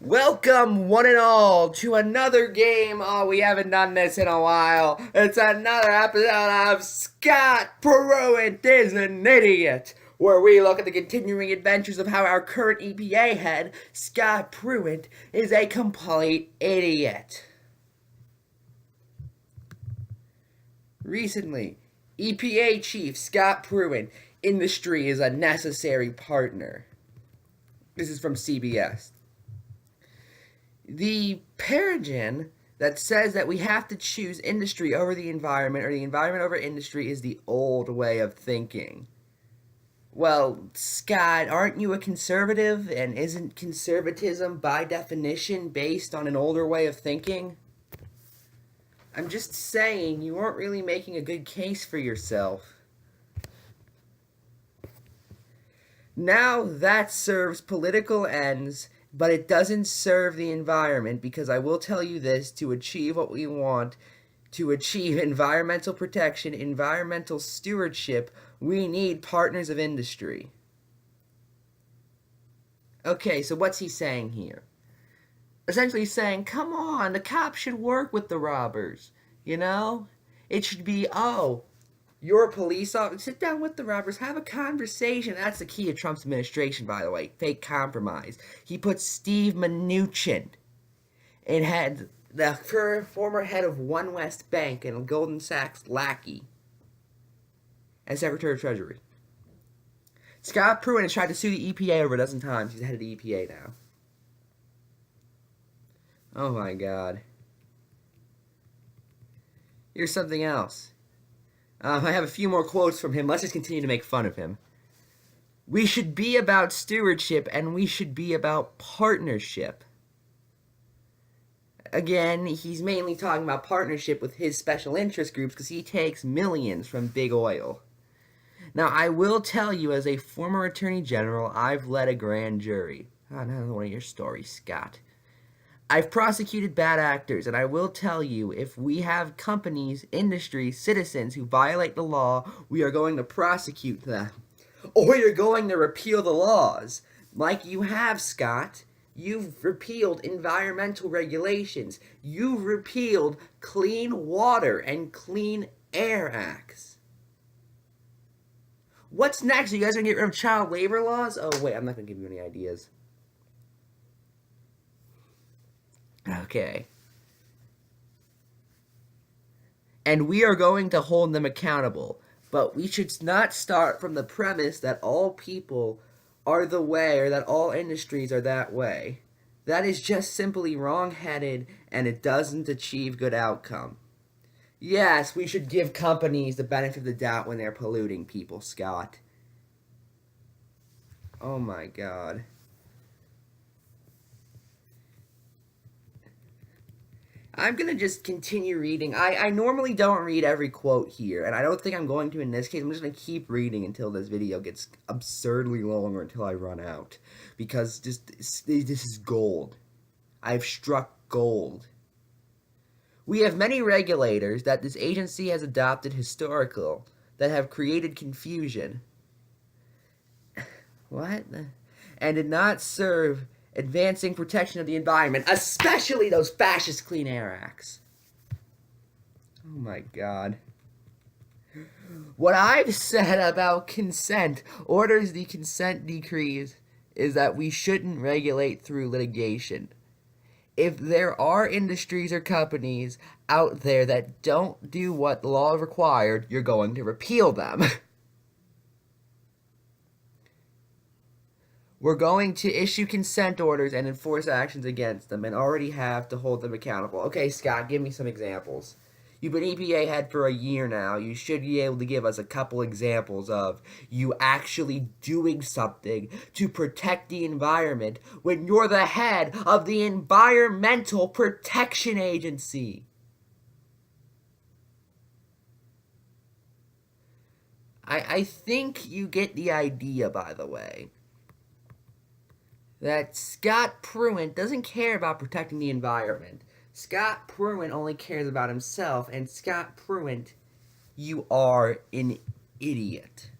Welcome, one and all, to another game. Oh, we haven't done this in a while. It's another episode of Scott Pruitt is an Idiot, where we look at the continuing adventures of how our current EPA head, Scott Pruitt, is a complete idiot. Recently, EPA Chief Scott Pruitt, industry is a necessary partner. This is from CBS. The paradigm that says that we have to choose industry over the environment or the environment over industry is the old way of thinking. Well, Scott, aren't you a conservative, and isn't conservatism by definition based on an older way of thinking? I'm just saying you weren't really making a good case for yourself. Now that serves political ends, but it doesn't serve the environment, because I will tell you this: to achieve what we want, to achieve environmental protection, environmental stewardship, we need partners of industry. Okay, so what's he saying here? Essentially saying, come on, the cops should work with the robbers, you know? It should be, oh, you're a police officer. Sit down with the robbers. Have a conversation. That's the key of Trump's administration, by the way. Fake compromise. He put Steve Mnuchin and had the former head of One West Bank and Goldman Sachs lackey as Secretary of Treasury. Scott Pruitt has tried to sue the EPA over a dozen times. He's the head of the EPA now. Oh my God. Here's something else. I have a few more quotes from him. Let's just continue to make fun of him. We should be about stewardship, and we should be about partnership. Again, he's mainly talking about partnership with his special interest groups because he takes millions from big oil. Now, I will tell you, as a former attorney general, I've led a grand jury. Another one of your stories, Scott. I've prosecuted bad actors, and I will tell you, if we have companies, industry, citizens who violate the law, we are going to prosecute them. Or you're going to repeal the laws. Like you have, Scott. You've repealed environmental regulations. You've repealed Clean Water and Clean Air Acts. What's next? Are you guys going to get rid of child labor laws? Oh, wait, I'm not going to give you any ideas. Okay. And we are going to hold them accountable. But we should not start from the premise that all people are the way, or that all industries are that way. That is just simply wrong-headed, and it doesn't achieve good outcome. Yes, we should give companies the benefit of the doubt when they're polluting people, Scott. Oh my God. I'm going to just continue reading. I normally don't read every quote here, and I don't think I'm going to in this case. I'm just going to keep reading until this video gets absurdly long or until I run out. Because this is gold. I've struck gold. We have many regulators that this agency has adopted historical that have created confusion. What? And did not serve advancing protection of the environment, especially those fascist Clean Air Acts. Oh my God. What I've said about consent, orders the consent decrees, is that we shouldn't regulate through litigation. If there are industries or companies out there that don't do what the law required, you're going to repeal them. We're going to issue consent orders and enforce actions against them, and already have to hold them accountable. Okay, Scott, give me some examples. You've been EPA head for a year now. You should be able to give us a couple examples of you actually doing something to protect the environment when you're the head of the Environmental Protection Agency. I think you get the idea, by the way, that Scott Pruitt doesn't care about protecting the environment. Scott Pruitt only cares about himself, and Scott Pruitt, you are an idiot.